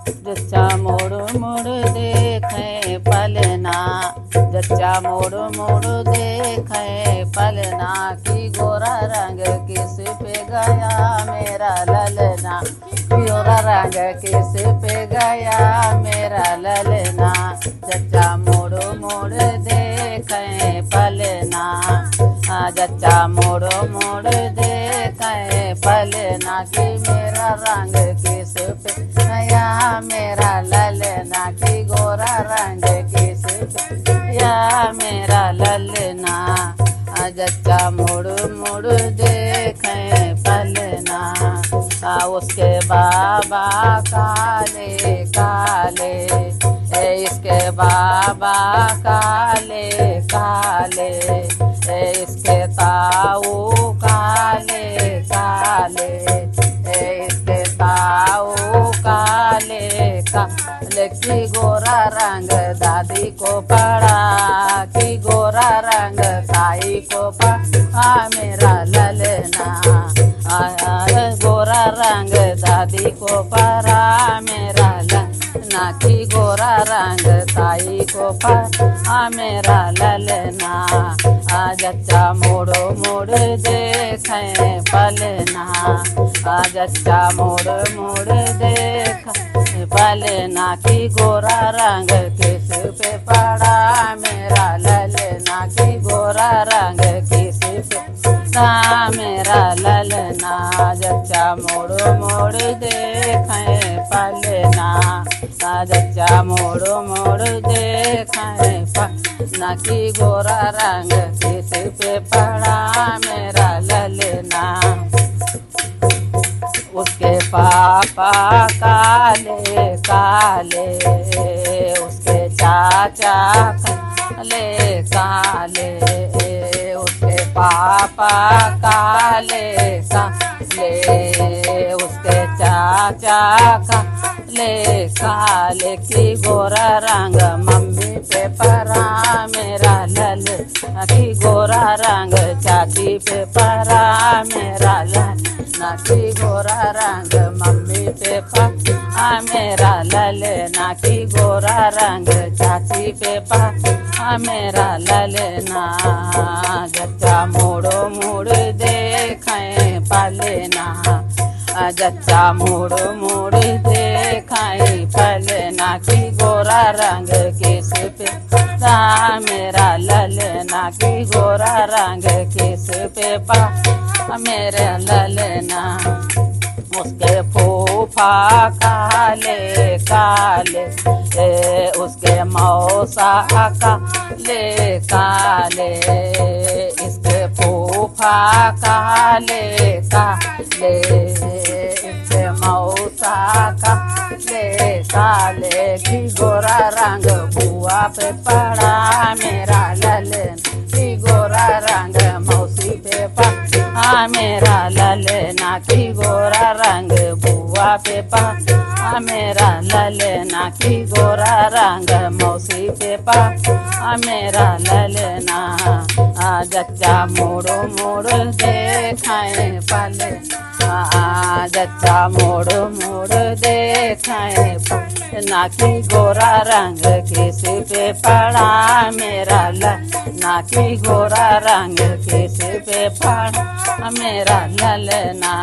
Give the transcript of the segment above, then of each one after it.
जच्चा मुड़ मुड़ देखे पलना, जच्चा मुड़ मुड़ देखे पलना की गोरा रंग किस पे गया मेरा ललना, गोरा रंग किस पे गया मेरा ललना। जच्चा मुड़ मुड़ देखे पलना, जच्चा मुड़ मुड़ देखे पलना की मेरा रंग किस पे गया मेरा ललना, की गोरा रंग किस पे गया मेरा ललना। जच्चा मुड़ मुड़ देखे पलना, उसके बाबा काले काले, इसके बाबा काले काले, इसके ताऊ काले काले, इसके ताऊ काले काले की गोरा रंग दादी को पड़ा, की गोरा रंग ताई को पड़ा मेरा ललना। गोरा रंग दादी को पड़ा मेरा ललना, की गोरा रंग ताई को पड़ा मेरा ललना। जच्चा मुड़ मुड़ देखे पलना, जच्चा मुड़ मुड़ देखे पलना की गोरा रंग किस पे पड़ा मेरा ललना, की गोरा रंग किस पे पड़ा मेरा ललना। जच्चा मुड़ मुड़ देखे पलना, जच्चा मुड़ मुड़ देखे पलना की गोरा रंग किस पे पड़ा मेरा ललना। उसके पापा काले काले, उसके चाचा काले काले, उसके पापा काले काले, उसके चाचा काले काले की गोरा रंग मम्मी पे पड़ा मेरा ललना, की गोरा रंग चाची पे पड़ा मेरा ललना, की गोरा रंग मम्मी पे पड़ा मेरा ललना, की गोरा रंग चाची पे पड़ा मेरा ललना। जच्चा मुड़ मुड़ देखे पलना, जच्चा मुड़ मुड़ देखे पलना की गोरा रंग किस पे पड़ा मेरा ललना, की गोरा रंग किस पे पड़ा मेरा ललना। उसके फूफा काले काले, उसके मौसा काले काले, इसके फूफा काले काले, इसके मौसा काले काले की गोरा रंग बुआ पे पड़ा मेरा ललन, की गोरा रंग मौसी पे पड़ा मेरा ललना, की गोरा रंग बुआ पे पड़ा मेरा ललना, की गोरा रंग मौसी पे पड़ा मेरा ललना। जच्चा मुड़ मुड़ देखे पलना, जच्चा मुड़ मुड़ देखे पलना की गोरा रंग किस पे पड़ा मेरा ललना, की गोरा रंग किस पे पड़ा मेरा ललना।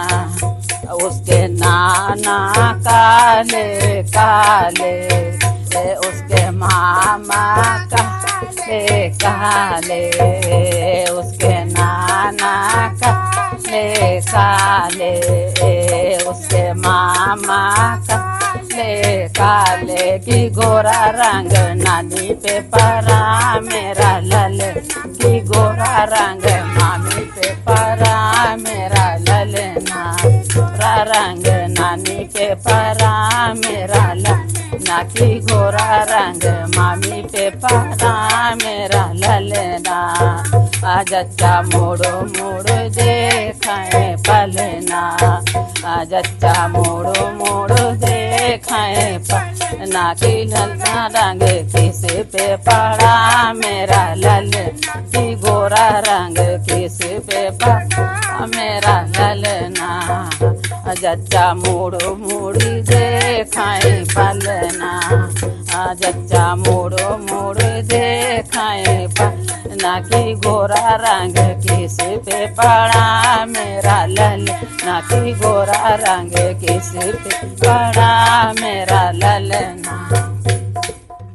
उसके नाना काले काले, उसके मामा काले काले, उसके नाना काले काले, उसके मामा काले काले की गोरा रंग नानी पे पड़ा मेरा ललन, की गोरा रंग मामी पे पड़ा मेरा ललना, गोरा रंग नानी पे पड़ा मेरा ललना, की गोरा रंग मामी पे पड़ा मेरा ललना। जच्चा मुड़ मुड़ देखे पलना, जच्चा मुड़ मुड़ देखे पलना की ललना रंग किस पे पड़ा मेरा ललन, की गोरा रंग किस पे पड़ा मेरा ललना। जच्चा मुड़ मुड़ देखे पलना, जच्चा मोड़ो मोड़ देखाए ना की गोरा रंग किस पे पड़ा मेरा लल ना की गोरा रंग किस पे पड़ा मेरा ललना।